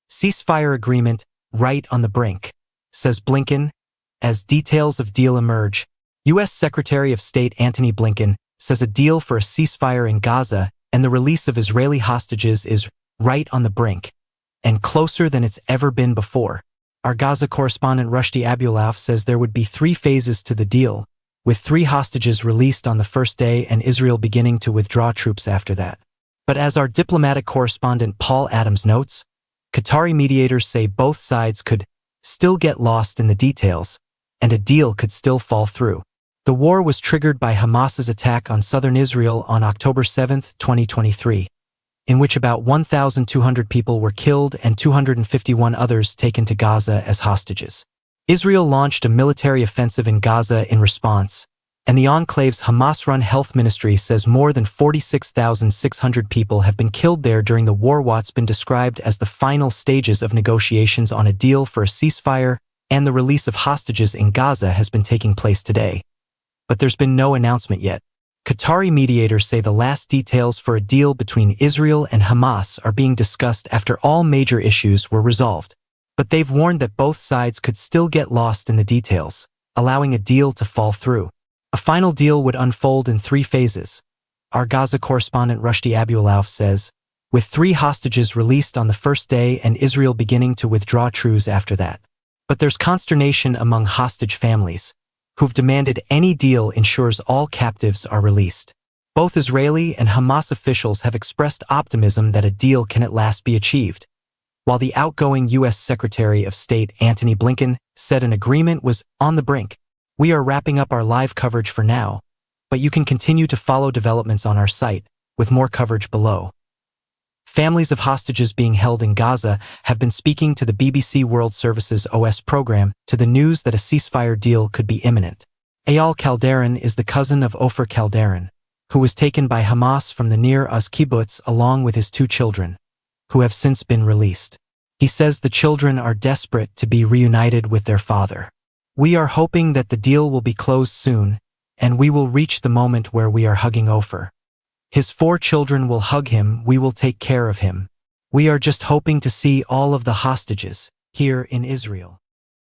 Ceasefire agreement right on the brink, says Blinken. As details of deal emerge, U.S. Secretary of State Antony Blinken says a deal for a ceasefire in Gaza and the release of Israeli hostages is right on the brink and closer than it's ever been before. Our Gaza correspondent Rushdie Abulaf says there would be 3 phases to the deal, with 3 hostages released on the first day and Israel beginning to withdraw troops after that. But as our diplomatic correspondent Paul Adams notes, Qatari mediators say both sides could still get lost in the details, and a deal could still fall through. The war was triggered by Hamas's attack on southern Israel on October 7, 2023, in which about 1,200 people were killed and 251 others taken to Gaza as hostages. Israel launched a military offensive in Gaza in response, and the enclave's Hamas-run health ministry says more than 46,600 people have been killed there during the war. What's been described as the final stages of negotiations on a deal for a ceasefire and the release of hostages in Gaza has been taking place today. But there's been no announcement yet. Qatari mediators say the last details for a deal between Israel and Hamas are being discussed after all major issues were resolved. But they've warned that both sides could still get lost in the details, allowing a deal to fall through. A final deal would unfold in 3 phases. Our Gaza correspondent Rushdie Abulaf says, with 3 hostages released on the first day and Israel beginning to withdraw troops after that. But there's consternation among hostage families, who've demanded any deal ensures all captives are released. Both Israeli and Hamas officials have expressed optimism that a deal can at last be achieved, while the outgoing U.S. Secretary of State Antony Blinken said an agreement was on the brink. We are wrapping up our live coverage for now, but you can continue to follow developments on our site, with more coverage below. Families of hostages being held in Gaza have been speaking to the BBC World Service's OS program to the news that a ceasefire deal could be imminent. Eyal Calderon is the cousin of Ofer Calderon, who was taken by Hamas from the Nir Uz kibbutz along with his 2 children, who have since been released. He says the children are desperate to be reunited with their father. We are hoping that the deal will be closed soon, and we will reach the moment where we are hugging Ofer. His 4 children will hug him, we will take care of him. We are just hoping to see all of the hostages here in Israel.